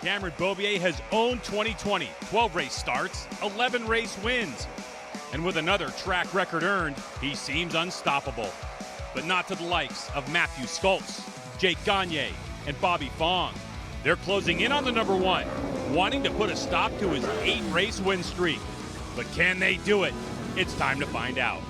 Cameron Beaubier has owned 2020. 12 race starts, 11 race wins. And with another track record earned, he seems unstoppable. But not to the likes of Matthew Skoltz, Jake Gagne, and Bobby Fong. They're closing in on the number one, wanting to put a stop to his 8-race win streak. But can they do it? It's time to find out.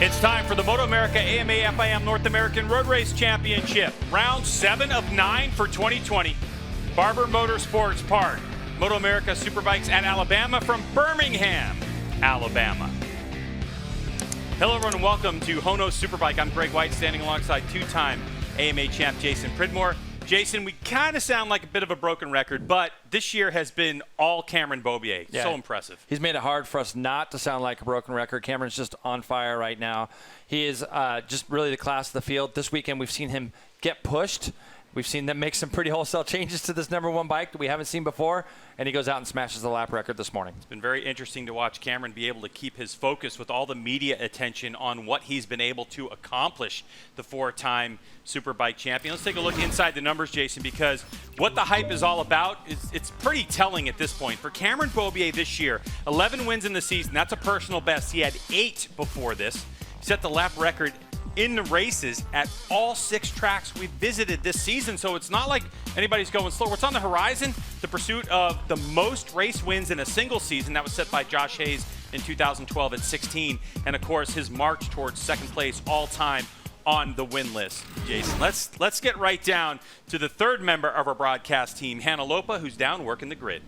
It's time for the MotoAmerica AMA FIM North American Road Race Championship. Round 7 of 9 for 2020. Barber Motorsports Park. MotoAmerica Superbikes at Alabama from Birmingham, Alabama. Hello everyone and welcome to HONOS Superbike. I'm Greg White standing alongside two-time AMA champ Jason Pridmore. Jason, we kind of sound like a bit of a broken record, but this year has been all Cameron Beaubier. Yeah. So impressive. He's made it hard for us not to sound like a broken record. Cameron's just on fire right now. He is just really the class of the field. This weekend we've seen him get pushed. We've seen them make some pretty wholesale changes to this number one bike that we haven't seen before, and he goes out and smashes the lap record this morning. It's been very interesting to watch Cameron be able to keep his focus with all the media attention on what he's been able to accomplish, the four-time Superbike champion. Let's take a look inside the numbers, Jason, because what the hype is all about, it's pretty telling at this point. For Cameron Beaubier this year, 11 wins in the season. That's a personal best. He had 8 before this. He set the lap record in the races at all 6 tracks we visited this season. So it's not like anybody's going slow. What's on the horizon? The pursuit of the most race wins in a single season. That was set by Josh Hayes in 2012 at 16. And of course, his march towards second place all time on the win list. Jason, let's get right down to the third member of our broadcast team, Hannah Lopa, who's down working the grid.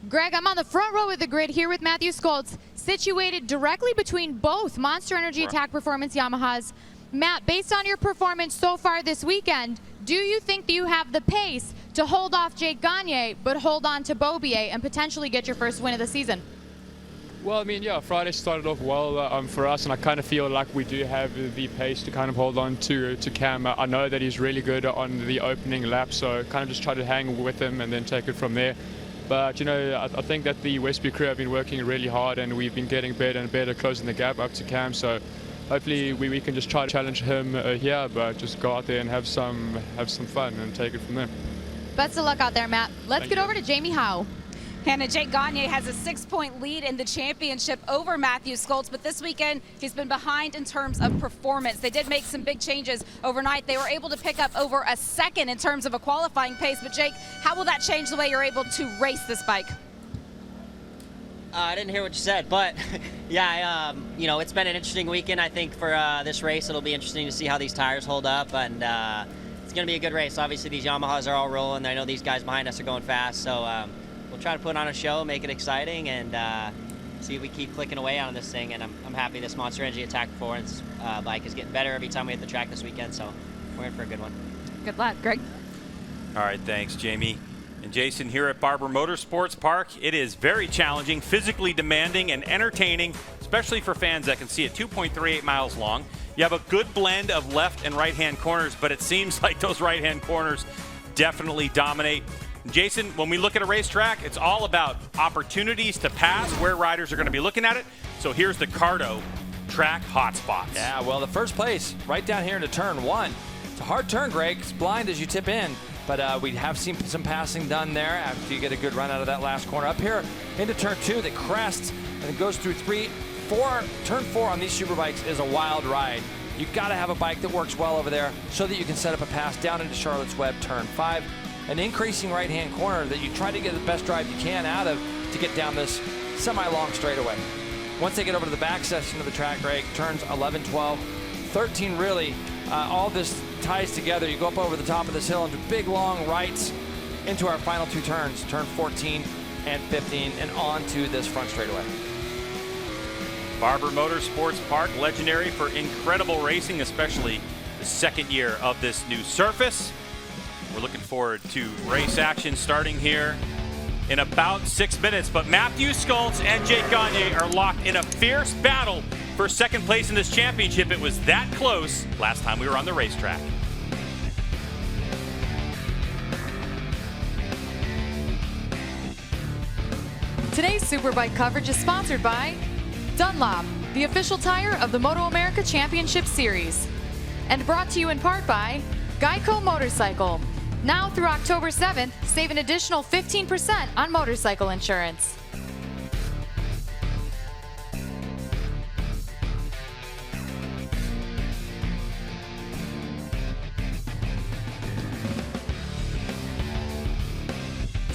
Greg, I'm on the front row of the grid here with Matthew Skoltz, situated directly between both Monster Energy Attack Performance Yamahas. Matt, based on your performance so far this weekend, do you think that you have the pace to hold off Jake Gagne, but hold on to Beaubier and potentially get your first win of the season? Well, I mean, yeah, Friday started off well for us, and I kind of feel like we do have the pace to kind of hold on to Cam. I know that he's really good on the opening lap, so kind of just try to hang with him and then take it from there. But, you know, I think that the Westby crew have been working really hard, and we've been getting better and better, closing the gap up to Cam. So hopefully we can just try to challenge him here, but just go out there and have some fun and take it from there. Best of luck out there, Matt. Let's get over to Jamie Howe. Hannah, Jake Gagne has a 6-point lead in the championship over Matthew Skoltz, but this weekend he's been behind in terms of performance. They did make some big changes overnight. They were able to pick up over a second in terms of a qualifying pace, but Jake, how will that change the way you're able to race this bike? I didn't hear what you said, but yeah, you know, it's been an interesting weekend. I think for this race, it'll be interesting to see how these tires hold up, and it's going to be a good race. Obviously, these Yamahas are all rolling. I know these guys behind us are going fast, so we'll try to put on a show, make it exciting, and see if we keep clicking away on this thing. And I'm happy this Monster Energy Attack Performance bike is getting better every time we hit the track this weekend, so we're in for a good one. Good luck, Greg. All right, thanks, Jamie. And Jason, here at Barber Motorsports Park, it is very challenging, physically demanding, and entertaining, especially for fans that can see it. 2.38 miles long. You have a good blend of left and right-hand corners, but it seems like those right-hand corners definitely dominate. Jason, when we look at a racetrack, it's all about opportunities to pass, where riders are going to be looking at it. So here's the Cardo track hotspots. Yeah, well, the first place right down here into turn 1. It's a hard turn, Greg. It's blind as you tip in. But we have seen some passing done there after you get a good run out of that last corner. Up here into turn 2, that crests and it goes through 3, 4. Turn 4 on these Superbikes is a wild ride. You've got to have a bike that works well over there so that you can set up a pass down into Charlotte's Web, turn 5. An increasing right-hand corner that you try to get the best drive you can out of to get down this semi-long straightaway. Once they get over to the back section of the track, Greg, turns 11, 12, 13 really, all this ties together. You go up over the top of this hill into big long rights into our final 2 turns, turn 14 and 15, and on to this front straightaway. Barber Motorsports Park, legendary for incredible racing, especially the second year of this new surface. We're looking forward to race action starting here in about 6 minutes. But Matthew Skoltz and Jake Gagne are locked in a fierce battle for second place in this championship. It was that close last time we were on the racetrack. Superbike coverage is sponsored by Dunlop, the official tire of the MotoAmerica Championship Series. And brought to you in part by Geico Motorcycle. Now through October 7th, save an additional 15% on motorcycle insurance.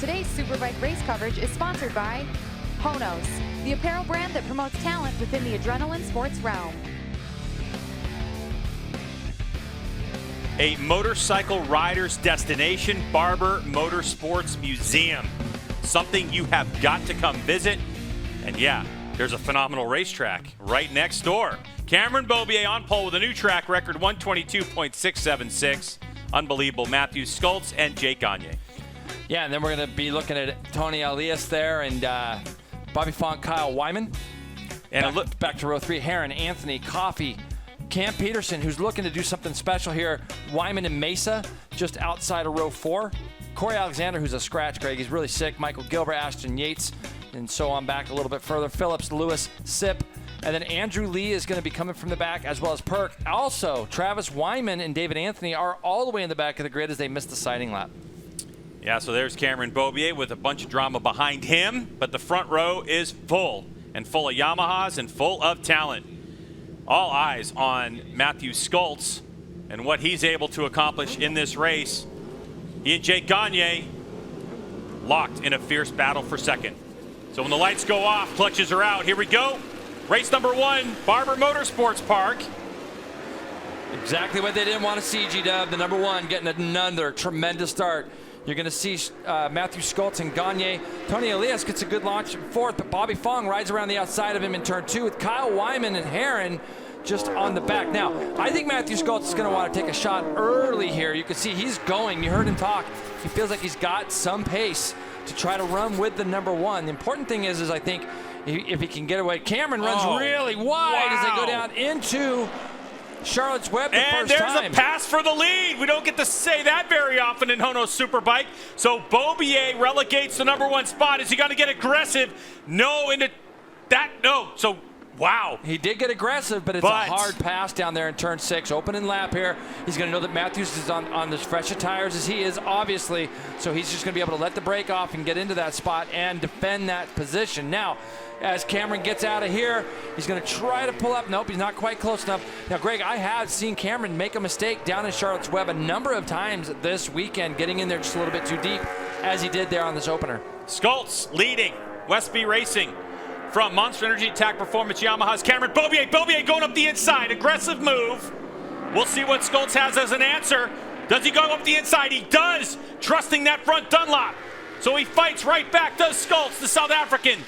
Today's Superbike race coverage is sponsored by HONOS, the apparel brand that promotes talent within the adrenaline sports realm. A motorcycle rider's destination, Barber Motorsports Museum. Something you have got to come visit. And yeah, there's a phenomenal racetrack right next door. Cameron Beaubier on pole with a new track record, 122.676. Unbelievable. Matthew Skoltz and Jake Gagne. Yeah, and then we're going to be looking at Tony Elias there and Bobby Fong, Kyle Wyman. And back to row 3, Heron, Anthony, Coffey, Cam Peterson, who's looking to do something special here. Wyman and Mesa, just outside of row 4. Corey Alexander, who's a scratch, Greg. He's really sick. Michael Gilbert, Ashton Yates, and so on back a little bit further. Phillips, Lewis, Sip. And then Andrew Lee is going to be coming from the back, as well as Perk. Also, Travis Wyman and David Anthony are all the way in the back of the grid as they missed the sighting lap. Yeah, so there's Cameron Beaubier with a bunch of drama behind him, but the front row is full of Yamahas and full of talent. All eyes on Matthew Skoltz and what he's able to accomplish in this race. He and Jake Gagne locked in a fierce battle for second. So when the lights go off, clutches are out. Here we go. Race number 1, Barber Motorsports Park. Exactly what they didn't want to see, G-Dub. The number 1 getting another tremendous start. You're going to see Matthew Skoltz and Gagne. Tony Elias gets a good launch in 4th, but Bobby Fong rides around the outside of him in turn 2 with Kyle Wyman and Heron just on the back. Now, I think Matthew Skoltz is going to want to take a shot early here. You can see he's going. You heard him talk. He feels like he's got some pace to try to run with the number 1. The important thing is I think if he can get away. Cameron runs really wide as they go down into Charlotte's Web the first time. And there's a pass for the lead. We don't get to say that very often in HONOS Superbike. So Beaubier relegates the number 1 spot. Is he going to get aggressive? No, no. So, wow. He did get aggressive, but it's a hard pass down there in turn 6. Opening lap here. He's going to know that Matthews is on as fresh of tires as he is, obviously. So he's just going to be able to let the brake off and get into that spot and defend that position. Now, as Cameron gets out of here, he's going to try to pull up. Nope, he's not quite close enough. Now, Greg, I have seen Cameron make a mistake down in Charlotte's Web a number of times this weekend, getting in there just a little bit too deep, as he did there on this opener. Skoltz leading Westby Racing from Monster Energy Attack Performance Yamahas. Cameron Beaubier going up the inside. Aggressive move. We'll see what Skoltz has as an answer. Does he go up the inside? He does, trusting that front Dunlop. So he fights right back, does Skoltz, the South African.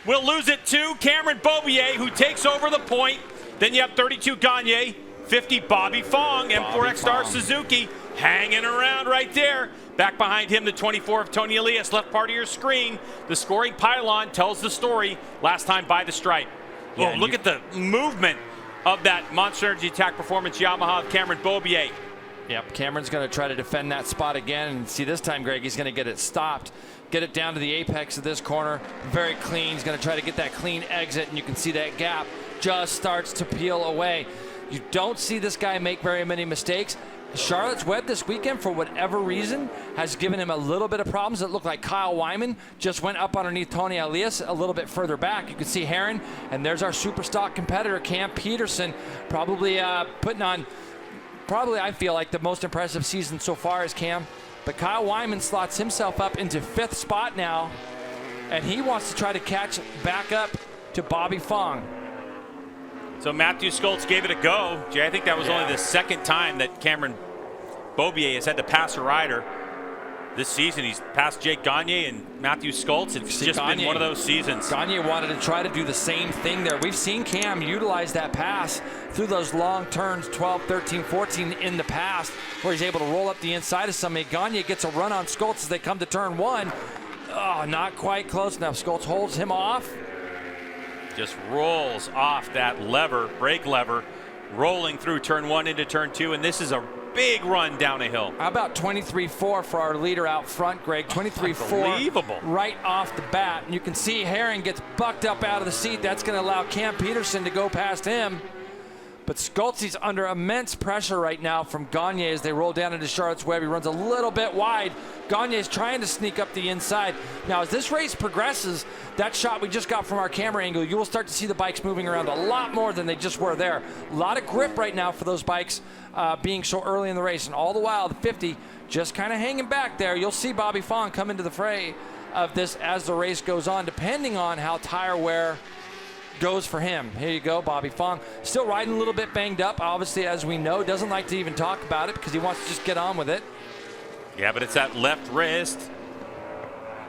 We'll lose it to Cameron Beaubier, who takes over the point. Then you have 32 Gagne, 50 Bobby Fong, M4X Star Suzuki hanging around right there. Back behind him, the 24 of Tony Elias, left part of your screen. The scoring pylon tells the story last time by the stripe. Yeah, look at the movement of that Monster Energy Attack Performance Yamaha of Cameron Beaubier. Yep, Cameron's going to try to defend that spot again. And see, this time, Greg, he's going to get it stopped. Get it down to the apex of this corner. Very clean. He's going to try to get that clean exit, and you can see that gap just starts to peel away. You don't see this guy make very many mistakes. Charlotte's Web this weekend, for whatever reason, has given him a little bit of problems. It looked like Kyle Wyman just went up underneath Tony Elias a little bit further back. You can see Heron, and there's our super stock competitor, Cam Peterson, probably putting on, I feel like, the most impressive season so far is Cam. But Kyle Wyman slots himself up into 5th spot now, and he wants to try to catch back up to Bobby Fong. So Matthew Skoltz gave it a go. Jay, I think that was only the second time that Cameron Beaubier has had to pass a rider this season. He's passed Jake Gagne and Matthew Skoltz. It's just been one of those seasons. Gagne wanted to try to do the same thing there. We've seen Cam utilize that pass through those long turns, 12, 13, 14 in the past, where he's able to roll up the inside of somebody. Gagne gets a run on Skoltz as they come to turn 1. Oh, not quite close enough. Skoltz holds him off. Just rolls off that lever, brake lever, rolling through turn 1 into turn 2. And this is a big run down a hill. How about 23.4 for our leader out front, Greg? 23.4 Unbelievable. right off the bat. And you can see Herring gets bucked up out of the seat. That's going to allow Cam Peterson to go past him. But Schultze's under immense pressure right now from Gagne as they roll down into Charlotte's Web. He runs a little bit wide. Gagne's trying to sneak up the inside. Now, as this race progresses, that shot we just got from our camera angle, you will start to see the bikes moving around a lot more than they just were there. A lot of grip right now for those bikes being so early in the race. And all the while, the 50 just kind of hanging back there. You'll see Bobby Fong come into the fray of this as the race goes on, depending on how tire wear goes for him. Here you go, Bobby Fong. Still riding a little bit banged up, obviously, as we know. Doesn't like to even talk about it because he wants to just get on with it. Yeah, but it's that left wrist.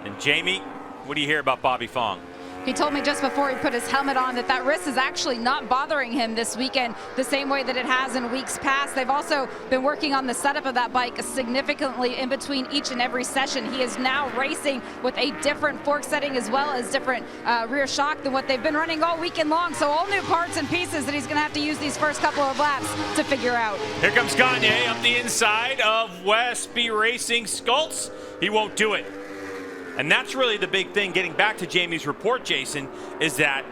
And Jamie, what do you hear about Bobby Fong? He told me just before he put his helmet on that wrist is actually not bothering him this weekend the same way that it has in weeks past. They've also been working on the setup of that bike significantly in between each and every session. He is now racing with a different fork setting as well as different rear shock than what they've been running all weekend long. So all new parts and pieces that he's going to have to use these first couple of laps to figure out. Here comes Gagne up the inside of Westby Racing Schultz. He won't do it. And that's really the big thing, getting back to Jamie's report, Jason, is that,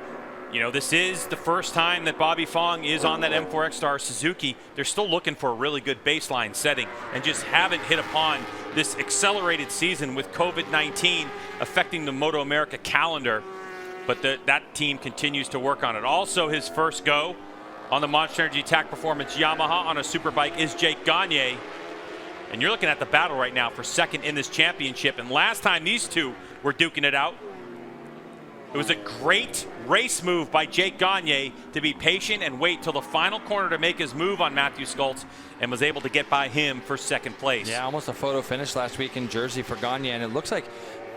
this is the first time that Bobby Fong is on that M4X Star Suzuki. They're still looking for a really good baseline setting and just haven't hit upon this accelerated season with COVID-19 affecting the MotoAmerica calendar. But that team continues to work on it. Also, his first go on the Monster Energy Tac Performance Yamaha on a Superbike is Jake Gagne. And you're looking at the battle right now for second in this championship. And last time these two were duking it out, it was a great race move by Jake Gagne to be patient and wait till the final corner to make his move on Matthew Schultz, and was able to get by him for second place. Yeah, almost a photo finish last week in Jersey for Gagne, and it looks like,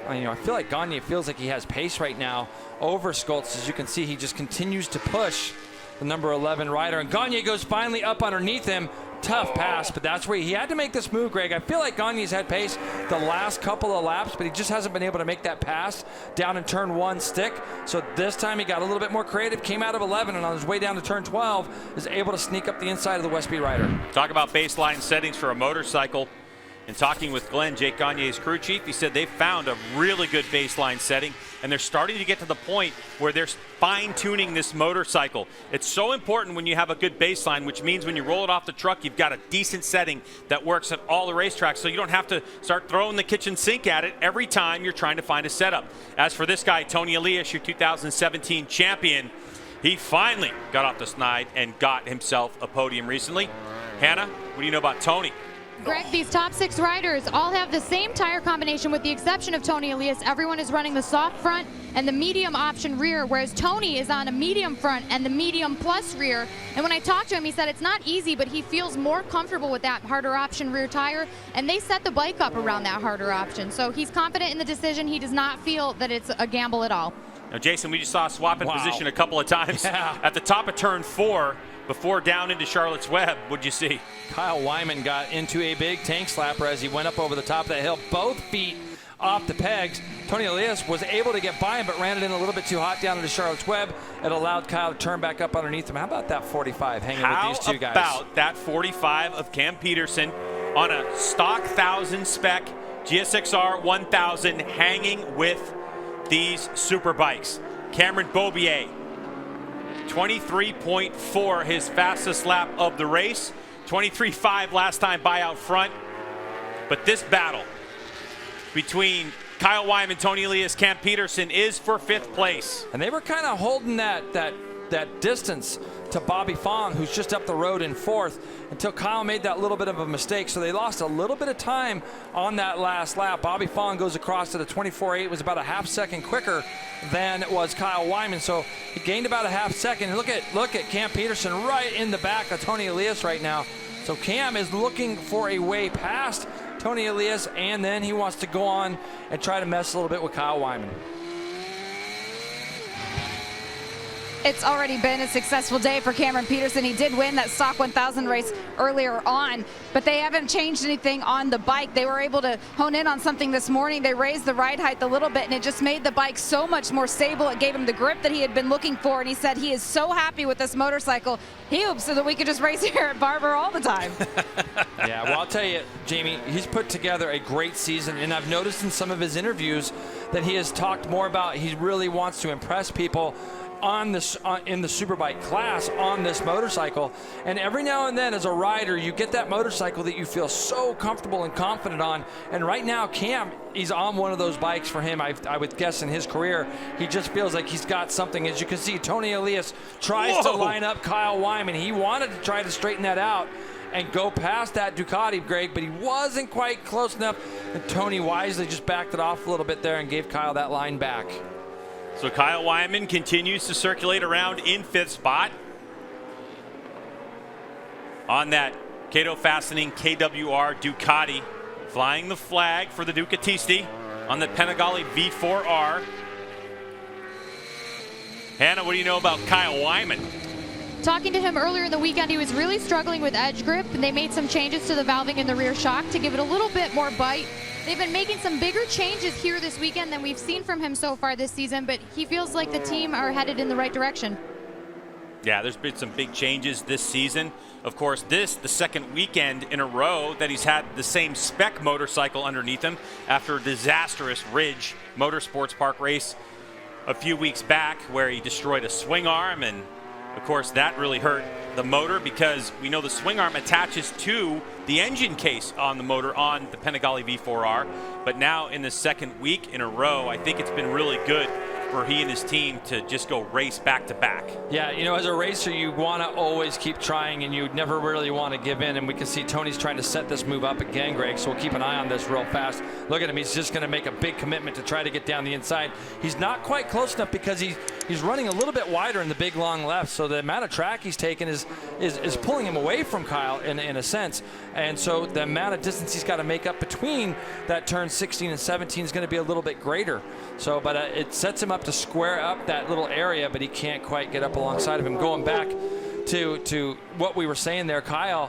I feel like Gagne feels like he has pace right now over Schultz. As you can see, he just continues to push the number 11 rider, and Gagne goes finally up underneath him. Tough pass, but that's where he had to make this move, Greg. I feel like Gagne's had pace the last couple of laps, but he just hasn't been able to make that pass down in turn 1 stick. So this time he got a little bit more creative, came out of 11, and on his way down to turn 12 is able to sneak up the inside of the Westby rider. Talk about baseline settings for a motorcycle. In talking with Glenn, Jake Gagne's crew chief, he said they found a really good baseline setting, and they're starting to get to the point where they're fine-tuning this motorcycle. It's so important when you have a good baseline, which means when you roll it off the truck, you've got a decent setting that works at all the racetracks, so you don't have to start throwing the kitchen sink at it every time you're trying to find a setup. As for this guy, Tony Elias, your 2017 champion, he finally got off the snide and got himself a podium recently. Hannah, what do you know about Tony? Greg, these top 6 riders all have the same tire combination with the exception of Tony Elias. Everyone is running the soft front and the medium option rear, whereas Tony is on a medium front and the medium plus rear. And when I talked to him, he said it's not easy, but he feels more comfortable with that harder option rear tire, and they set the bike up around that harder option. So he's confident in the decision. He does not feel that it's a gamble at all. Now, Jason, we just saw a swap in position a couple of times at the top of turn 4 before down into Charlotte's Web. What'd you see? Kyle Wyman got into a big tank slapper as he went up over the top of that hill, both feet off the pegs. Tony Elias was able to get by him, but ran it in a little bit too hot down into Charlotte's Web. It allowed Kyle to turn back up underneath him. How about that 45 hanging with these two guys? How about that 45 of Cam Peterson on a stock 1000 spec GSXR 1000 hanging with these super bikes? Cameron Beaubier, 23.4 his fastest lap of the race, 23.5 last time by out front. But this battle between Kyle Wyman, Tony Elias, Cam Peterson is for 5th place. And they were kind of holding that distance to Bobby Fong, who's just up the road in 4th, until Kyle made that little bit of a mistake. So they lost a little bit of time on that last lap. Bobby Fong goes across at a 24.8, was about a half second quicker than was Kyle Wyman. So he gained about a half second. And look at Cam Peterson right in the back of Tony Elias right now. So Cam is looking for a way past Tony Elias, and then he wants to go on and try to mess a little bit with Kyle Wyman. It's already been a successful day for Cameron Peterson. He did win that Stock 1000 race earlier on, but they haven't changed anything on the bike. They were able to hone in on something this morning. They raised the ride height a little bit, and it just made the bike so much more stable. It gave him the grip that he had been looking for, and he said he is so happy with this motorcycle. He hopes so that we could just race here at Barber all the time. Yeah, well, I'll tell you, Jamie, he's put together a great season, and I've noticed in some of his interviews that he has talked more about he really wants to impress people on this in the Superbike class on this motorcycle. And every now and then as a rider, you get that motorcycle that you feel so comfortable and confident on. And right now, Cam, he's on one of those bikes for him. I would guess in his career, he just feels like he's got something. As you can see, Tony Elias tries to line up Kyle Wyman. He wanted to try to straighten that out and go past that Ducati, Greg, but he wasn't quite close enough. And Tony wisely just backed it off a little bit there and gave Kyle that line back. So Kyle Wyman continues to circulate around in 5th spot on that Cato Fastening KWR Ducati, flying the flag for the Ducatisti on the Panigale V4R. Hannah, what do you know about Kyle Wyman? Talking to him earlier in the weekend, he was really struggling with edge grip, and they made some changes to the valving in the rear shock to give it a little bit more bite. They've been making some bigger changes here this weekend than we've seen from him so far this season, but he feels like the team are headed in the right direction. Yeah, there's been some big changes this season. Of course, the second weekend in a row that he's had the same spec motorcycle underneath him after a disastrous Ridge Motorsports Park race a few weeks back where he destroyed a swing arm, and of course that really hurt the motor because we know the swing arm attaches to the engine case on the motor on the Panigale V4R. But now in the second week in a row, I think it's been really good for he and his team to just go race back to back. Yeah, you know, as a racer, you want to always keep trying and you never really want to give in. And we can see Tony's trying to set this move up again, Greg, so we'll keep an eye on this real fast. Look at him. He's just going to make a big commitment to try to get down the inside. He's not quite close enough because he's running a little bit wider in the big long left, so the amount of track he's taken is pulling him away from Kyle in a sense. And so the amount of distance he's got to make up between that turn 16 and 17 is going to be a little bit greater. So, but it sets him up to square up that little area, but he can't quite get up alongside of him. Going back to what we were saying there, Kyle,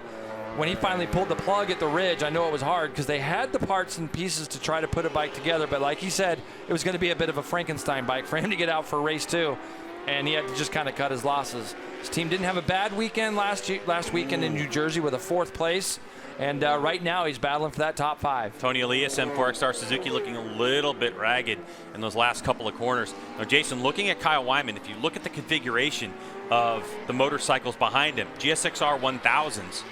when he finally pulled the plug at the Ridge, I know it was hard because they had the parts and pieces to try to put a bike together, but like he said, it was going to be a bit of a Frankenstein bike for him to get out for race 2, and he had to just kind of cut his losses. His team didn't have a bad weekend last weekend in New Jersey with a 4th place. And right now he's battling for that top 5. Tony Elias, M4XR Suzuki, looking a little bit ragged in those last couple of corners. Now, Jason, looking at Kyle Wyman, if you look at the configuration of the motorcycles behind him, GSXR 1000s,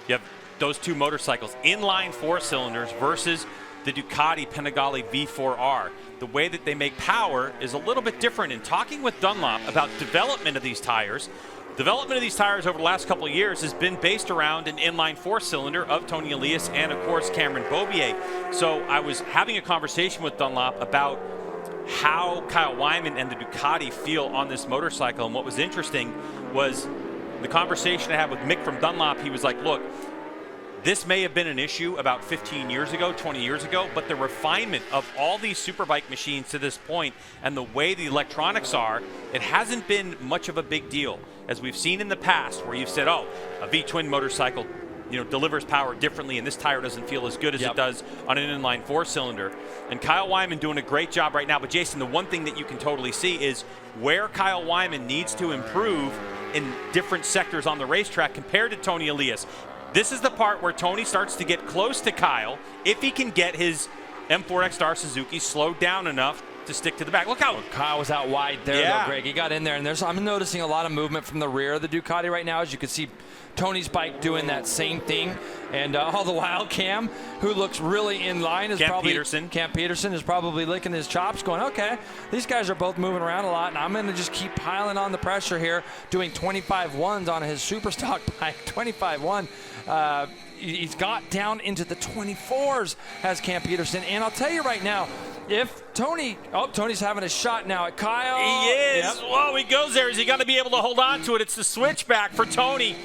you have those two motorcycles, inline 4-cylinders versus the Ducati Panigale V4R. The way that they make power is a little bit different. In talking with Dunlop about development of these tires over the last couple of years has been based around an inline 4-cylinder of Tony Elias and, of course, Cameron Beaubier. So I was having a conversation with Dunlop about how Kyle Wyman and the Ducati feel on this motorcycle. And what was interesting was the conversation I had with Mick from Dunlop. He was like, look, this may have been an issue about 15 years ago, 20 years ago, but the refinement of all these Superbike machines to this point and the way the electronics are, it hasn't been much of a big deal. As we've seen in the past where you've said, oh, a V-twin motorcycle, delivers power differently and this tire doesn't feel as good as it does on an inline 4-cylinder. And Kyle Wyman doing a great job right now. But Jason, the one thing that you can totally see is where Kyle Wyman needs to improve in different sectors on the racetrack compared to Tony Elias. This is the part where Tony starts to get close to Kyle if he can get his M4XR Suzuki slowed down enough to stick to the back. Look how Kyle was out wide there, though, Greg. He got in there, and I'm noticing a lot of movement from the rear of the Ducati right now. As you can see, Tony's bike doing that same thing, and all the while, Cam, who looks really in line, is Cam Peterson is probably licking his chops, going, okay, these guys are both moving around a lot, and I'm going to just keep piling on the pressure here, doing 25-1s on his Superstock bike, 25-1. He's got down into the 24s, has Cam Peterson. And I'll tell you right now, if Tony's having a shot now at Kyle. He is. Yep. Whoa, he goes there. Is he going to be able to hold on to it? It's the switchback for Tony.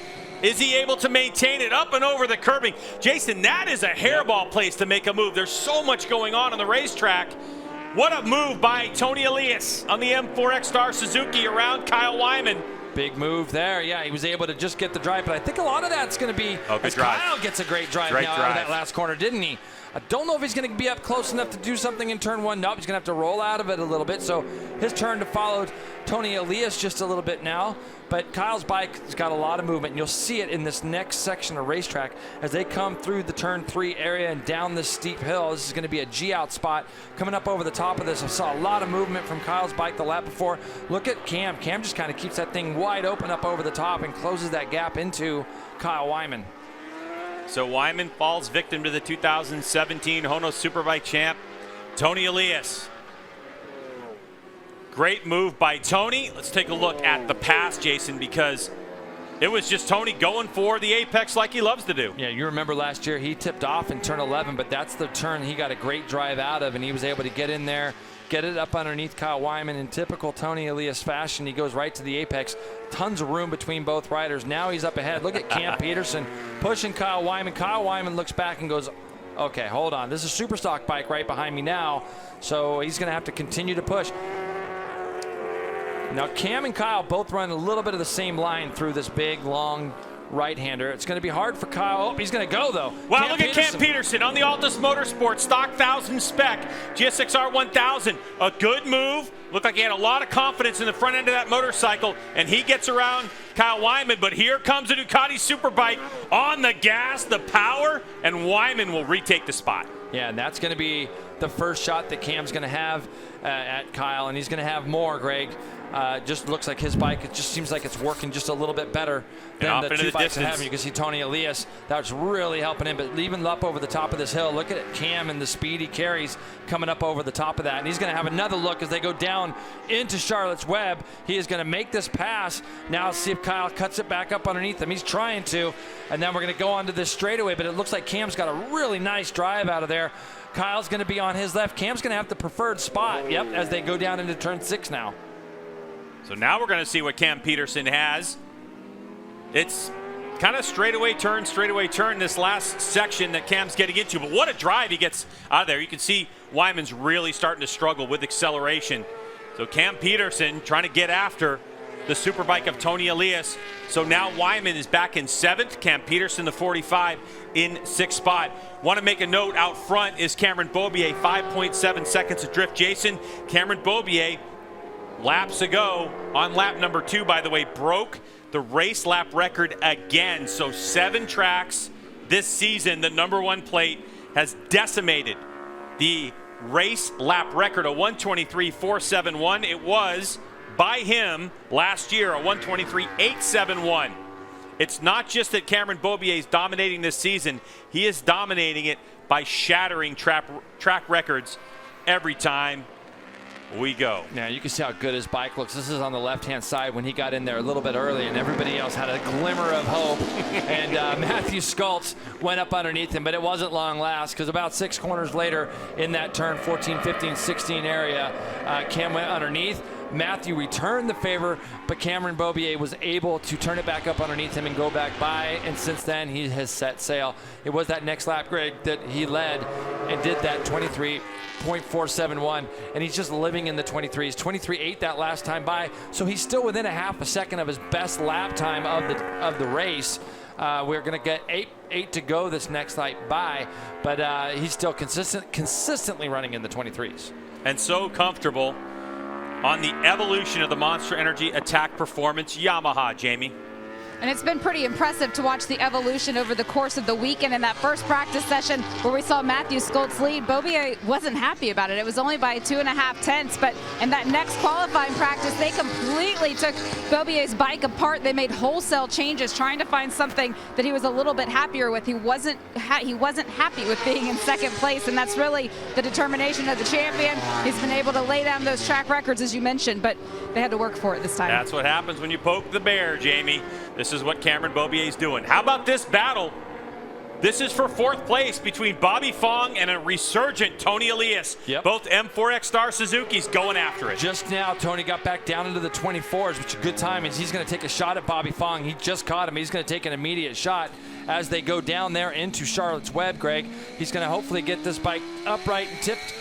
Is he able to maintain it up and over the curbing? Jason, that is a hairball place to make a move. There's so much going on the racetrack. What a move by Tony Elias on the M4X Star Suzuki around Kyle Wyman. Big move there. Yeah, he was able to just get the drive, but I think a lot of that's going to be as drive. Kyle gets a great drive out of that last corner, didn't he? I don't know if he's going to be up close enough to do something in turn one. Nope, he's going to have to roll out of it a little bit. So his turn to follow Tony Elias just a little bit now. But Kyle's bike has got a lot of movement, and you'll see it in this next section of racetrack as they come through the turn 3 area and down this steep hill. This is going to be a G-out spot coming up over the top of this. I saw a lot of movement from Kyle's bike the lap before. Look at Cam. Cam just kind of keeps that thing wide open up over the top and closes that gap into Kyle Wyman. So Wyman falls victim to the 2017 HONOS Superbike champ, Tony Elias. Great move by Tony. Let's take a look at the pass, Jason, because it was just Tony going for the apex like he loves to do. Yeah, you remember last year he tipped off in turn 11, but that's the turn he got a great drive out of, and he was able to get in there, get it up underneath Kyle Wyman in typical Tony Elias fashion. He goes right to the apex. Tons of room between both riders. Now he's up ahead. Look at Cam Peterson pushing Kyle Wyman. Kyle Wyman looks back and goes, okay, hold on. This is a Superstock bike right behind me now, so he's going to have to continue to push. Now, Cam and Kyle both run a little bit of the same line through this big, long right-hander. It's going to be hard for Kyle. Oh, he's going to go, though. Wow, look at Cam Peterson on the Altus Motorsports stock 1000 spec GSX-R 1000. A good move. Looked like he had a lot of confidence in the front end of that motorcycle, and he gets around Kyle Wyman, but here comes a Ducati Superbike on the gas, the power, and Wyman will retake the spot. Yeah, and that's going to be the first shot that Cam's going to have at Kyle, and he's going to have more, Greg. Just looks like his bike, it just seems like it's working just a little bit better than the two bikes that have him. You can see Tony Elias, that's really helping him, but leaving up over the top of this hill. Look at it, Cam and the speed he carries coming up over the top of that. And he's going to have another look as they go down into Charlotte's Web. He is going to make this pass. Now see if Kyle cuts it back up underneath him. He's trying to, and then we're going to go onto this straightaway, but it looks like Cam's got a really nice drive out of there. Kyle's going to be on his left. Cam's going to have the preferred spot, yep, as they go down into turn 6 now. So now we're going to see what Cam Peterson has. It's kind of straightaway turn, this last section that Cam's getting into. But what a drive he gets out of there. You can see Wyman's really starting to struggle with acceleration. So Cam Peterson trying to get after the Superbike of Tony Elias. So now Wyman is back in 7th. Cam Peterson, the 45, in 6th spot. Want to make a note, out front is Cameron Beaubier, 5.7 seconds adrift. Jason, Cameron Beaubier, laps ago, on lap number 2, by the way, broke the race lap record again. So 7 tracks this season, the number 1 plate has decimated the race lap record, a 1:23.471. It was by him last year, a 1:23.871. It's not just that Cameron Beaubier is dominating this season, he is dominating it by shattering track records every time we go. Now you can see how good his bike looks. This is on the left-hand side when he got in there a little bit early, and everybody else had a glimmer of hope. And Matthew Scults went up underneath him, but it wasn't long last, because about 6 corners later in that turn 14, 15, 16 area, Cam went underneath. Matthew returned the favor, but Cameron Beaubier was able to turn it back up underneath him and go back by, and since then he has set sail. It was that next lap, Greg, that he led and did that 23.471, and he's just living in the 23s. 23.8 that last time by, so he's still within a half a second of his best lap time of the race. We're going to get eight to go this next lap by, but he's still consistently running in the 23s. And so comfortable on the evolution of the Monster Energy Attack Performance Yamaha, Jamie. And it's been pretty impressive to watch the evolution over the course of the weekend. In that first practice session where we saw Matthew Scults lead, Beaubier wasn't happy about it. It was only by 2.5 tenths, but in that next qualifying practice, they completely took Beaubier's bike apart. They made wholesale changes, trying to find something that he was a little bit happier with. He wasn't happy with being in 2nd place, and that's really the determination of the champion. He's been able to lay down those track records, as you mentioned, but they had to work for it this time. That's what happens when you poke the bear, Jamie. This is what Cameron Beaubier is doing. How about this battle? This is for 4th place between Bobby Fong and a resurgent Tony Elias. Yep. Both M4X Star Suzukis going after it. Just now, Tony got back down into the 24s, which is a good time, as he's going to take a shot at Bobby Fong. He just caught him. He's going to take an immediate shot as they go down there into Charlotte's Web, Greg. He's going to hopefully get this bike upright and tipped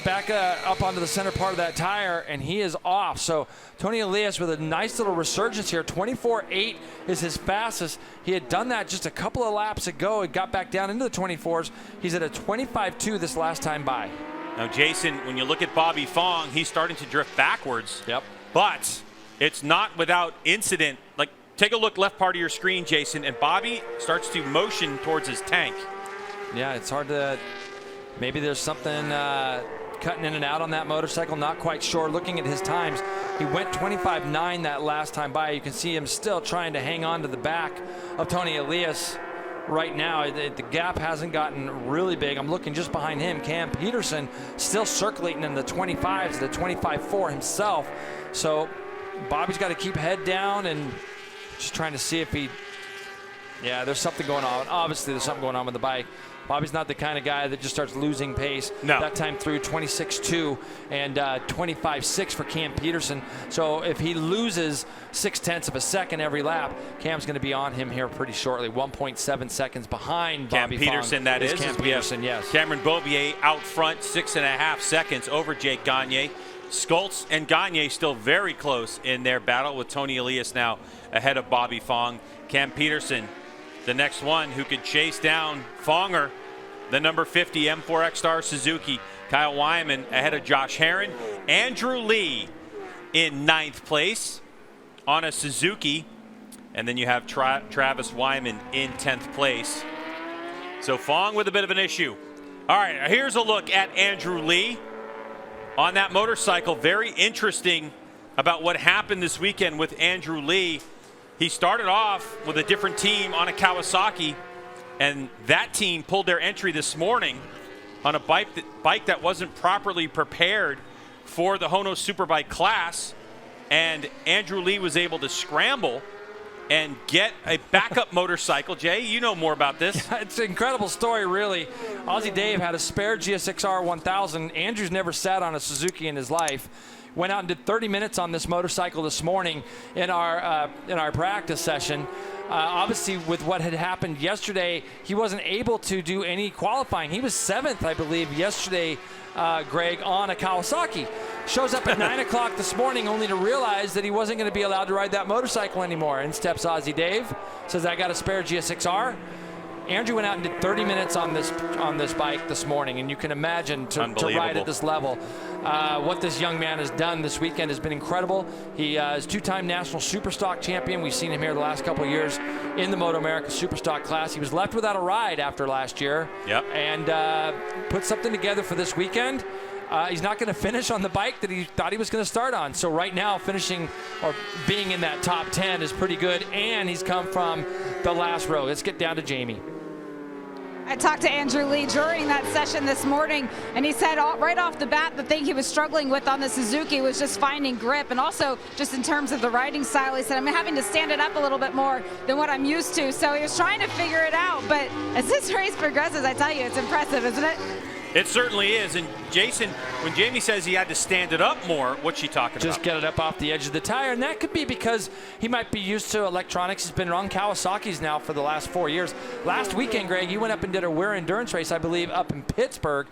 back up onto the center part of that tire, and he is off. So Tony Elias with a nice little resurgence here. 24.8 is his fastest. He had done that just a couple of laps ago and got back down into the 24s. He's at a 25.2 this last time by. Now, Jason, when you look at Bobby Fong, he's starting to drift backwards. Yep. But it's not without incident. Like, take a look left part of your screen, Jason, and Bobby starts to motion towards his tank. Yeah, it's hard to, maybe there's something cutting in and out on that motorcycle, not quite sure. Looking at his times, he went 25.9 that last time by. You can see him still trying to hang on to the back of Tony Elias right now. The gap hasn't gotten really big. I'm looking just behind him. Cam Peterson still circulating in the 25s, the 25.4 himself. So Bobby's got to keep head down and just trying to see if he, yeah, there's something going on. Obviously, there's something going on with the bike. Bobby's not the kind of guy that just starts losing pace. No. That time through 26.2 and 25.6 for Cam Peterson. So if he loses 0.6 of a second every lap, Cam's going to be on him here pretty shortly. 1.7 seconds behind Cam Bobby Peterson, Fong. that is. Cam Peterson, yes. Cameron Beaubier out front, 6.5 seconds over Jake Gagne. Schultz and Gagne still very close in their battle, with Tony Elias now ahead of Bobby Fong. Cam Peterson, the next one who could chase down Fonger, the number 50 M4X Star Suzuki. Kyle Wyman ahead of Josh Herron. Andrew Lee in 9th place on a Suzuki. And then you have Travis Wyman in 10th place. So Fong with a bit of an issue. All right, here's a look at Andrew Lee on that motorcycle. Very interesting about what happened this weekend with Andrew Lee. He started off with a different team on a Kawasaki, and that team pulled their entry this morning on a bike that wasn't properly prepared for the HONOS Superbike class, and Andrew Lee was able to scramble and get a backup motorcycle. Jay, you know more about this. It's an incredible story, really. Aussie Dave had a spare GSXR 1000. Andrew's never sat on a Suzuki in his life. Went out and did 30 minutes on this motorcycle this morning in our practice session. Obviously, with what had happened yesterday, he wasn't able to do any qualifying. He was 7th, I believe, yesterday, Greg, on a Kawasaki. Shows up at 9 o'clock this morning only to realize that he wasn't going to be allowed to ride that motorcycle anymore. In steps Aussie Dave, says, I got a spare GSXR. Andrew went out and did 30 minutes on this bike this morning, and you can imagine to ride at this level. What this young man has done this weekend has been incredible. He is two-time national Superstock champion. We've seen him here the last couple of years in the MotoAmerica Superstock class. He was left without a ride after last year, and put something together for this weekend. He's not going to finish on the bike that he thought he was going to start on. So right now, finishing or being in that top 10 is pretty good, and he's come from the last row. Let's get down to Jamie. I talked to Andrew Lee during that session this morning, and he said right off the bat the thing he was struggling with on the Suzuki was just finding grip, and also just in terms of the riding style. He said, I'm having to stand it up a little bit more than what I'm used to. So he was trying to figure it out, but as this race progresses, I tell you, it's impressive, isn't it? It certainly is. And Jason, when Jamie says he had to stand it up more, what's she talking about? Just get it up off the edge of the tire. And that could be because he might be used to electronics. He's been on Kawasaki's now for the last 4 years. Last weekend, Greg, he went up and did a Weir endurance race, I believe, up in Pittsburgh.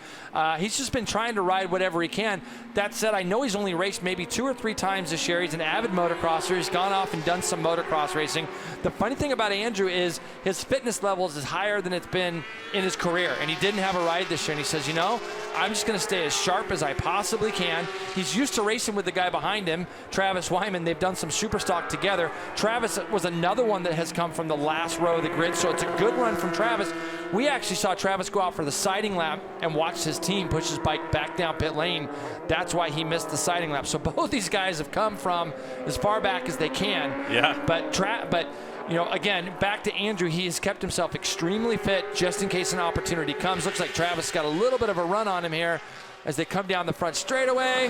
He's just been trying to ride whatever he can. That said, I know he's only raced maybe 2 or 3 times this year. He's an avid motocrosser. He's gone off and done some motocross racing. The funny thing about Andrew is his fitness levels is higher than it's been in his career. And he didn't have a ride this year. And he says, you know, I'm just going to stay as sharp as I possibly can. He's used to racing with the guy behind him, Travis Wyman. They've done some Superstock together. Travis was another one that has come from the last row of the grid, so it's a good run from Travis. We actually saw Travis go out for the siding lap and watched his team push his bike back down pit lane. That's why he missed the siding lap. So both these guys have come from as far back as they can. Yeah. But you know, again, back to Andrew, he has kept himself extremely fit just in case an opportunity comes. Looks like Travis got a little bit of a run on him here as they come down the front straightaway.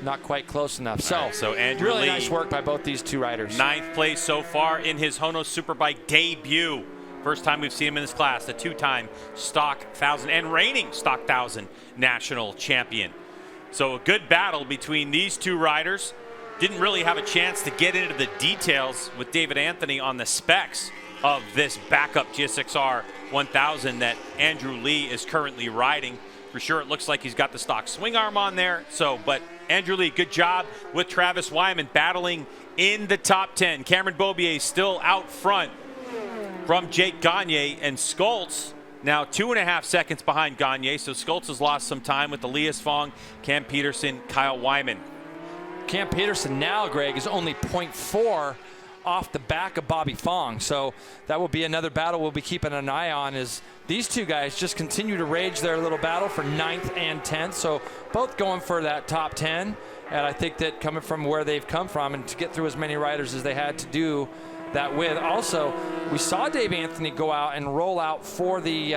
Not quite close enough. So Andrew really Lee, nice work by both these two riders. 9th place so far in his HONOS Superbike debut. First time we've seen him in this class, the 2-time Stock 1000 and reigning Stock 1000 national champion. So a good battle between these two riders. Didn't really have a chance to get into the details with David Anthony on the specs of this backup GSX-R 1000 that Andrew Lee is currently riding. For sure, it looks like he's got the stock swing arm on there. But Andrew Lee, good job with Travis Wyman battling in the top 10. Cameron Beaubier still out front from Jake Gagne, and Schultz now 2.5 seconds behind Gagne. So Schultz has lost some time with Elias Fong, Cam Peterson, Kyle Wyman. Cam Peterson now, Greg, is only 0.4 off the back of Bobby Fong. So that will be another battle we'll be keeping an eye on, is these two guys just continue to rage their little battle for 9th and 10th. So both going for that top 10. And I think that coming from where they've come from and to get through as many riders as they had to do that with. Also, we saw Dave Anthony go out and roll out for the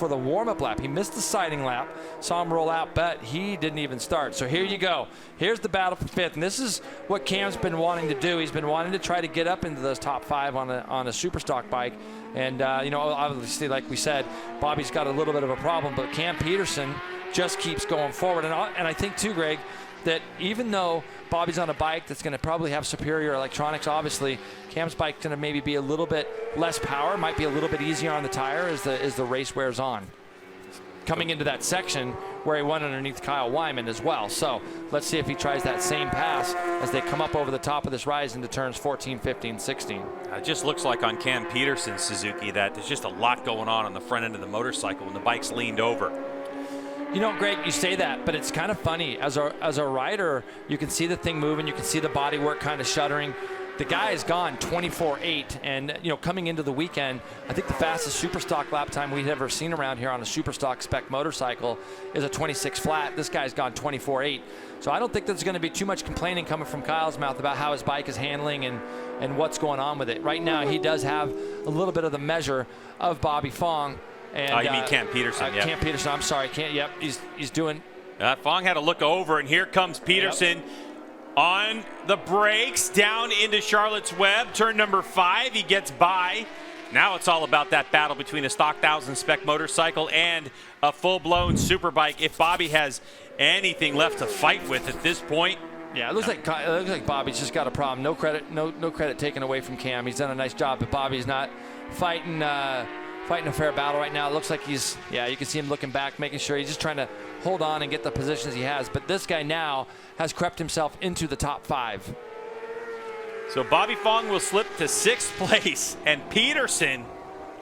warm-up lap. He missed the sighting lap, saw him roll out, but he didn't even start. So here you go. Here's the battle for 5th, and this is what Cam's been wanting to do. He's been wanting to try to get up into those top 5 on a super stock bike. And, obviously, like we said, Bobby's got a little bit of a problem, but Cam Peterson just keeps going forward. And I think, too, Greg, that even though Bobby's on a bike that's going to probably have superior electronics, obviously, Cam's bike's going to maybe be a little bit less power, might be a little bit easier on the tire as the race wears on. Coming into that section where he went underneath Kyle Wyman as well. So let's see if he tries that same pass as they come up over the top of this rise into turns 14, 15, 16. It just looks like on Cam Peterson's Suzuki that there's just a lot going on the front end of the motorcycle when the bike's leaned over. You know, Greg, you say that, but it's kind of funny. As a rider, you can see the thing moving. You can see the bodywork kind of shuddering. The guy has gone 24.8, and coming into the weekend, I think the fastest super stock lap time we've ever seen around here on a super stock spec motorcycle is a 26 flat. This guy's gone 24.8. So I don't think there's going to be too much complaining coming from Kyle's mouth about how his bike is handling and what's going on with it. Right now, he does have a little bit of the measure of Bobby Fong. And, you mean Cam Peterson? Yeah. Cam Peterson. I'm sorry. Yep. He's doing. Fong had to look over, and here comes Peterson on the brakes down into Charlotte's Web. Turn number 5. He gets by. Now it's all about that battle between a stock 1000 spec motorcycle and a full-blown superbike. If Bobby has anything left to fight with at this point. Yeah, it looks like Bobby's just got a problem. No credit taken away from Cam. He's done a nice job, but Bobby's not fighting a fair battle right now. It looks like you can see him looking back, making sure he's just trying to hold on and get the positions he has. But this guy now has crept himself into the top 5. So Bobby Fong will slip to 6th place, and Peterson,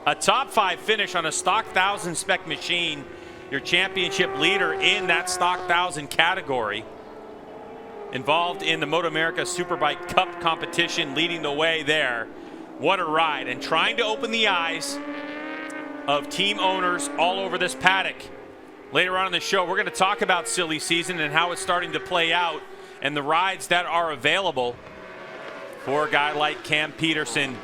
a top 5 finish on a stock 1000 spec machine, your championship leader in that stock 1000 category, involved in the MotoAmerica Superbike Cup competition, leading the way there. What a ride, and trying to open the eyes of team owners all over this paddock. Later on in the show, we're going to talk about silly season and how it's starting to play out and the rides that are available for a guy like Cam Peterson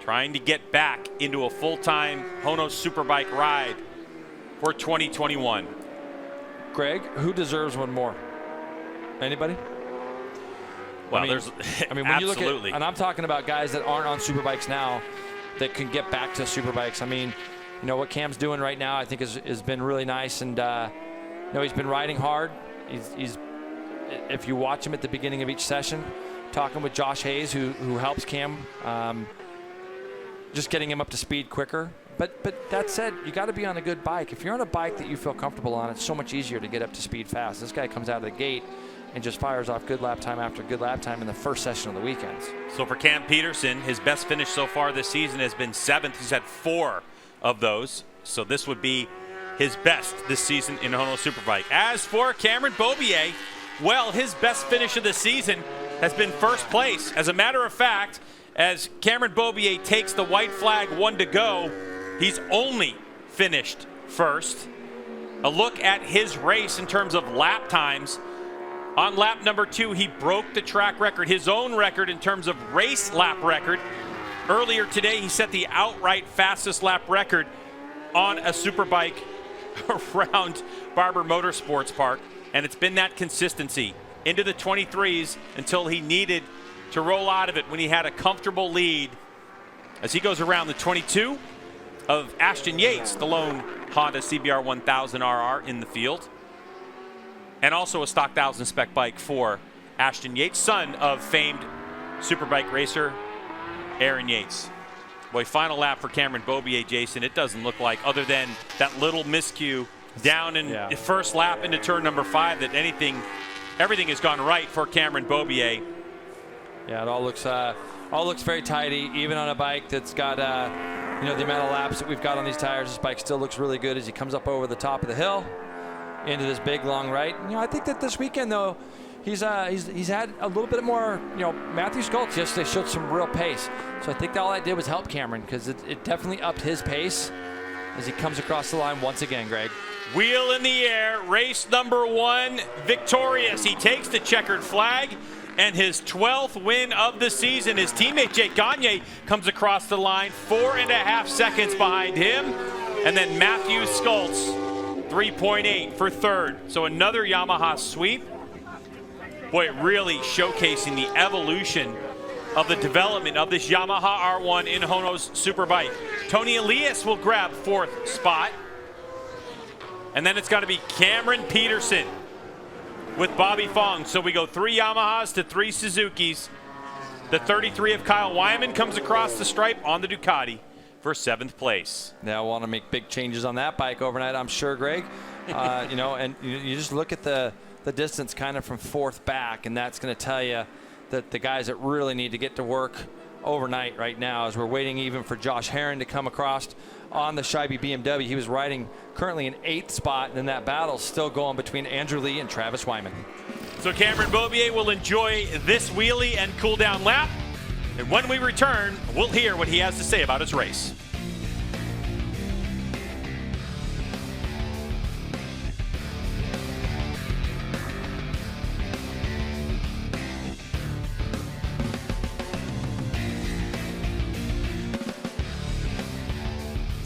trying to get back into a full-time HONOS Superbike ride for 2021. Greg, who deserves one more? Anybody? Well, when absolutely. You look at, and I'm talking about guys that aren't on superbikes now that can get back to superbikes. I mean, what Cam's doing right now, I think has been really nice, and he's been riding hard. He's if you watch him at the beginning of each session, talking with Josh Hayes, who helps Cam, just getting him up to speed quicker. But that said, you got to be on a good bike. If you're on a bike that you feel comfortable on, it's so much easier to get up to speed fast. This guy comes out of the gate and just fires off good lap time after good lap time in the first session of the weekends. So for Cam Peterson, his best finish so far this season has been 7th. He's had 4 of those. So this would be his best this season in HONOS Superbike. As for Cameron Beaubier, well, his best finish of the season has been 1st place. As a matter of fact, as Cameron Beaubier takes the white flag, 1 to go, he's only finished 1st. A look at his race in terms of lap times. On lap number 2, he broke the track record, his own record in terms of race lap record. Earlier today, he set the outright fastest lap record on a superbike around Barber Motorsports Park, and it's been that consistency into the 23s until he needed to roll out of it when he had a comfortable lead as he goes around the 22 of Ashton Yates, the lone Honda CBR 1000 RR in the field. And also a stock 1000 spec bike for Ashton Yates, son of famed superbike racer Aaron Yates. Boy, final lap for Cameron Beaubier, Jason. It doesn't look like, other than that little miscue down in the first lap into turn number 5, that everything has gone right for Cameron Beaubier. Yeah, it all looks very tidy, even on a bike that's got the amount of laps that we've got on these tires. This bike still looks really good as he comes up over the top of the hill into this big long right. I think that this weekend though, he's had a little bit more. Matthew Skoltz yesterday showed some real pace, so I think all that did was help Cameron, because it definitely upped his pace as he comes across the line once again, Greg. Wheel in the air, race number 1, victorious. He takes the checkered flag, and his 12th win of the season. His teammate Jake Gagne comes across the line 4.5 seconds behind him. And then Matthew Skoltz, 3.8 for third. So another Yamaha sweep. Boy, really showcasing the evolution of the development of this Yamaha R1 in HONOS Superbike. Tony Elias will grab 4th spot. And then it's got to be Cameron Peterson with Bobby Fong. So we go 3 Yamahas to 3 Suzukis. The 33 of Kyle Wyman comes across the stripe on the Ducati for 7th place. They'll want to make big changes on that bike overnight, I'm sure, Greg. And you just look at the distance kind of from 4th back, and that's going to tell you that the guys that really need to get to work overnight right now, as we're waiting even for Josh Herron to come across on the Scheibe BMW. He was riding currently in 8th spot, and then that battle's still going between Andrew Lee and Travis Wyman. So Cameron Beaubier will enjoy this wheelie and cool down lap. And when we return, we'll hear what he has to say about his race.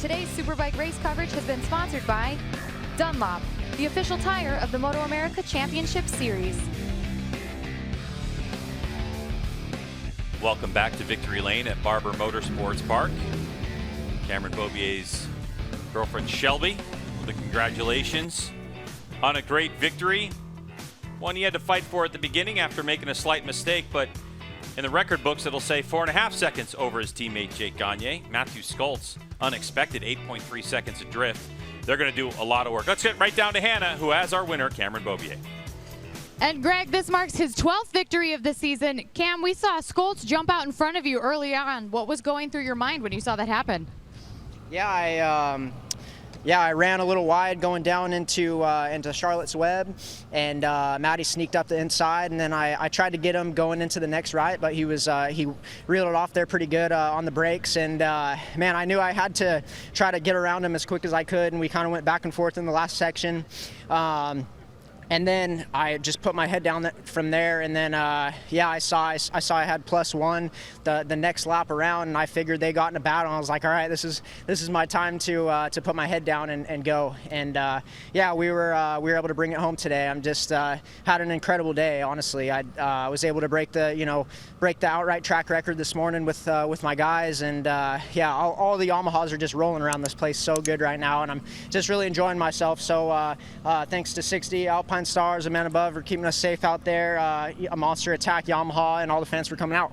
Today's Superbike race coverage has been sponsored by Dunlop, the official tire of the MotoAmerica Championship Series. Welcome back to Victory Lane at Barber Motorsports Park. Cameron Beaubier's girlfriend Shelby, the congratulations on a great victory. One he had to fight for at the beginning after making a slight mistake, but in the record books it'll say 4.5 seconds over his teammate Jake Gagne. Matthew Skoltz, unexpected 8.3 seconds adrift. They're going to do a lot of work. Let's get right down to Hannah, who has our winner, Cameron Beaubier. And Greg, this marks his 12th victory of the season. Cam, we saw Skoltz jump out in front of you early on. What was going through your mind when you saw that happen? Yeah, I ran a little wide going down into Charlotte's Web, and Matty sneaked up the inside, and then I tried to get him going into the next right, but he reeled it off there pretty good on the brakes, and man, I knew I had to try to get around him as quick as I could, and we kind of went back and forth in the last section. And then I just put my head down from there, and then I saw I had +1 the next lap around, and I figured they got in a battle. And I was like, all right, this is my time to put my head down and go. And we were able to bring it home today. I'm just had an incredible day, honestly. I was able to break the outright track record this morning with my guys, and all the Yamahas are just rolling around this place so good right now, and I'm just really enjoying myself. So thanks to 60 Alpine Stars and Man Above for keeping us safe out there. A Monster Attack Yamaha and all the fans for coming out.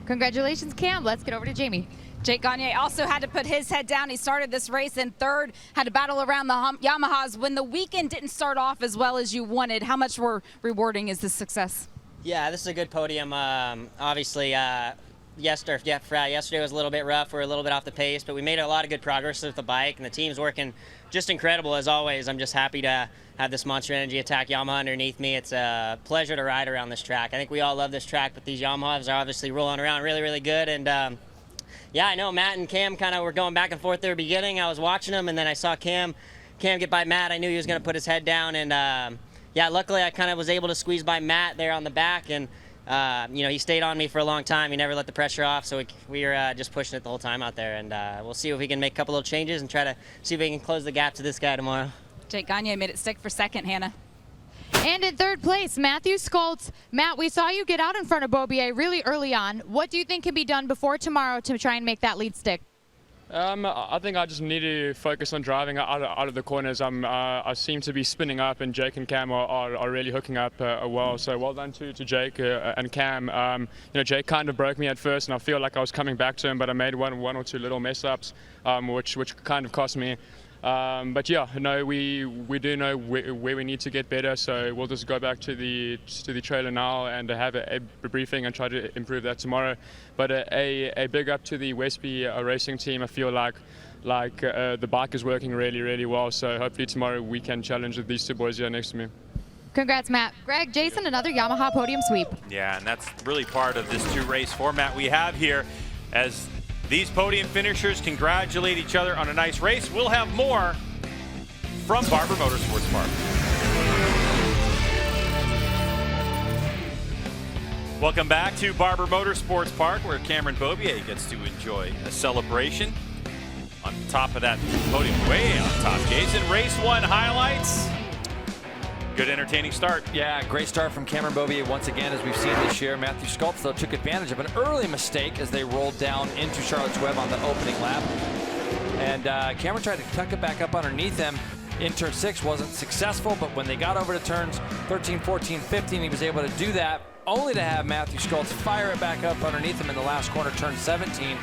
Congratulations, Cam. Let's get over to Jamie. Jake Gagne also had to put his head down. He started this race in 3rd, had to battle around the Yamahas. When the weekend didn't start off as well as you wanted, how much more rewarding is this success? Yeah, this is a good podium. Obviously, yesterday was a little bit rough. We're a little bit off the pace, but we made a lot of good progress with the bike, and the team's working just incredible as always. I'm just happy to have this Monster Energy Attack Yamaha underneath me. It's a pleasure to ride around this track. I think we all love this track, but these Yamahas are obviously rolling around really, really good. And I know Matt and Cam kind of were going back and forth at the beginning. I was watching them, and then I saw Cam get by Matt. I knew he was going to put his head down, and luckily I kind of was able to squeeze by Matt there on the back, and he stayed on me for a long time. He never let the pressure off, so we were just pushing it the whole time out there, and we'll see if we can make a couple of changes and try to see if we can close the gap to this guy tomorrow. Jake Gagne made it stick for 2nd, Hannah. And in 3rd place, Matthew Skoltz. Matt, we saw you get out in front of Beaubier really early on. What do you think can be done before tomorrow to try and make that lead stick? I think I just need to focus on driving out of the corners. I seem to be spinning up, and Jake and Cam are really hooking up well. So well done to Jake and Cam. Jake kind of broke me at first, and I feel like I was coming back to him, but I made one or two little mess ups, which kind of cost me. But yeah, no, we do know where we need to get better, so we'll just go back to the trailer now and have a briefing and try to improve that tomorrow. But a big up to the Westby racing team. I feel like the bike is working really well, so hopefully tomorrow we can challenge these two boys here next to me. Congrats, Matt. Greg, Jason, another Yamaha podium sweep. Yeah, and that's really part of this two-race format we have here, as these podium finishers congratulate each other on a nice race. We'll have more from Barber Motorsports Park. Welcome back to Barber Motorsports Park, where Cameron Beaubier gets to enjoy a celebration. On top of that podium, way on top, Jason. Race 1 highlights. Good entertaining start. Yeah, great start from Cameron Beaubier once again, as we've seen this year. Matthew Schultz, though, took advantage of an early mistake as they rolled down into Charlotte's Web on the opening lap. And Cameron tried to tuck it back up underneath him in turn 6, wasn't successful, but when they got over to turns 13, 14, 15, he was able to do that, only to have Matthew Schultz fire it back up underneath him in the last corner, turn 17.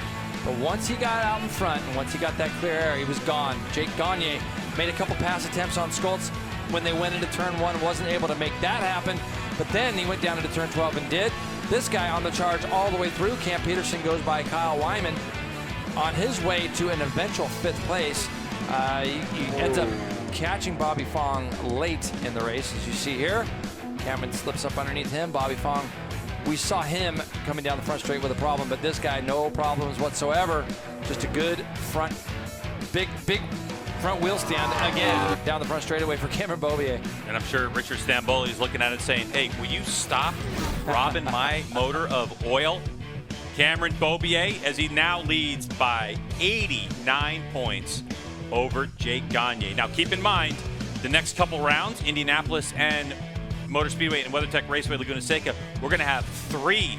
But once he got out in front, and once he got that clear air, he was gone. Jake Gagne made a couple pass attempts on Schultz when they went into turn 1, wasn't able to make that happen, but then he went down into turn 12 and did. This guy on the charge all the way through. Cam Peterson goes by Kyle Wyman on his way to an eventual 5th place. He ends up catching Bobby Fong late in the race, as you see here. Cameron slips up underneath him. Bobby Fong, we saw him coming down the front straight with a problem, but this guy, no problems whatsoever. Just a good front, big front wheel stand again down the front straightaway for Cameron Beaubier. And I'm sure Richard Stamboli is looking at it saying, hey, will you stop robbing my motor of oil? Cameron Beaubier, as he now leads by 89 points over Jake Gagne. Now keep in mind, the next couple rounds, Indianapolis and Motor Speedway and WeatherTech Raceway Laguna Seca, we're going to have 3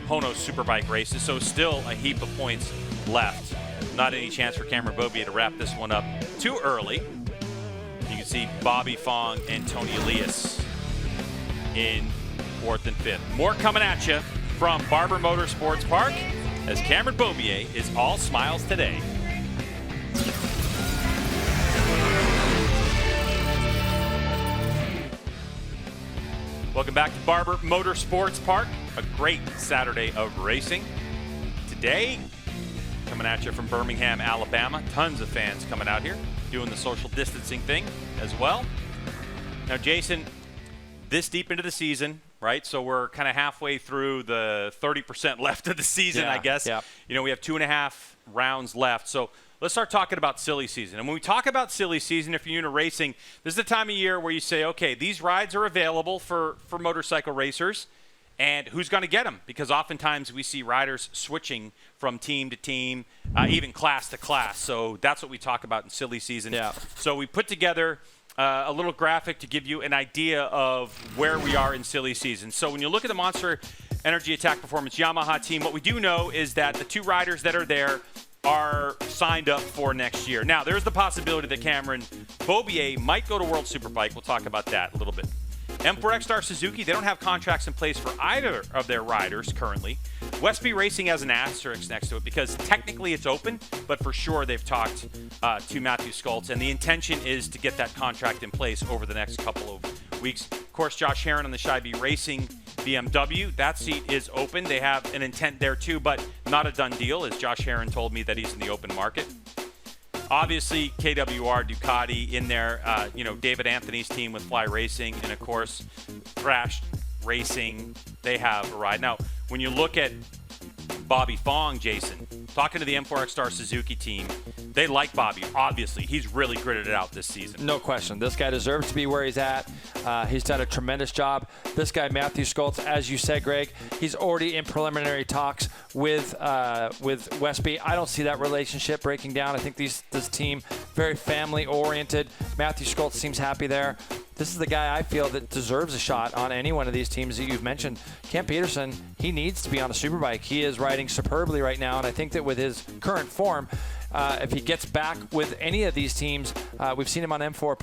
HONOS Superbike races, so still a heap of points left. Not any chance for Cameron Beaubier to wrap this one up too early. You can see Bobby Fong and Tony Elias in 4th and 5th. More coming at you from Barber Motorsports Park, as Cameron Beaubier is all smiles today. Welcome back to Barber Motorsports Park. A great Saturday of racing. Today, coming at you from Birmingham, Alabama. Tons of fans coming out here, doing the social distancing thing as well. Now, Jason, this deep into the season, right? So we're kind of halfway through the 30% left of the season, I guess. Yeah. You know, we have 2.5 rounds left. So let's start talking about silly season. And when we talk about silly season, if you're into racing, this is the time of year where you say, okay, these rides are available for motorcycle racers. And who's going to get them? Because oftentimes we see riders switching from team to team, even class to class. So that's what we talk about in silly season. Yeah. So we put together a little graphic to give you an idea of where we are in silly season. So when you look at the Monster Energy Attack Performance Yamaha team, what we do know is that the 2 riders that are there are signed up for next year. Now, there's the possibility that Cameron Beaubier might go to World Superbike. We'll talk about that a little bit. M4X Star Suzuki, they don't have contracts in place for either of their riders currently. Westby Racing has an asterisk next to it because technically it's open, but for sure they've talked to Matthew Schultz, and the intention is to get that contract in place over the next couple of weeks. Of course, Josh Herron on the Shy-B Racing BMW, that seat is open. They have an intent there too, but not a done deal, as Josh Herron told me that he's in the open market. Obviously, KWR, Ducati in there, David Anthony's team with Fly Racing, and of course, Thrash Racing, they have a ride. Now, when you look at Bobby Fong, Jason, talking to the M4X Star Suzuki team, they like Bobby. Obviously, he's really gritted it out this season. No question. This guy deserves to be where he's at. He's done a tremendous job. This guy, Matthew Schultz, as you said, Greg, he's already in preliminary talks with Westby. I don't see that relationship breaking down. I think this team, very family-oriented. Matthew Schultz seems happy there. This is the guy I feel that deserves a shot on any one of these teams that you've mentioned. Cam Peterson, he needs to be on a Superbike. He is riding superbly right now, and I think that with his current form, if he gets back with any of these teams. We've seen him on M4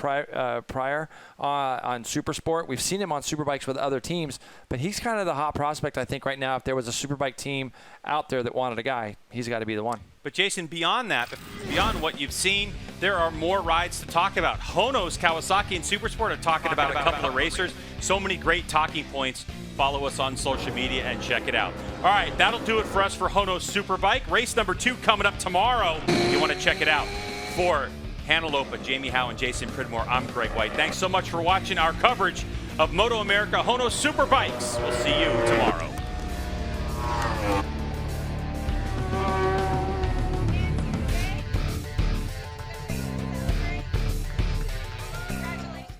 prior on Supersport. We've seen him on Superbikes with other teams, but he's kind of the hot prospect, I think, right now. If there was a Superbike team out there that wanted a guy, he's got to be the one. But Jason, beyond that, beyond what you've seen, there are more rides to talk about. HONOS, Kawasaki, and Supersport are talking about a couple of racers. So many great talking points. Follow us on social media and check it out. All right, that'll do it for us for HONOS Superbike. Race number 2 coming up tomorrow. If you want to check it out. For Hannah Lopa, Jamie Howe, and Jason Pridmore, I'm Greg White. Thanks so much for watching our coverage of MotoAmerica HONOS Superbikes. We'll see you tomorrow.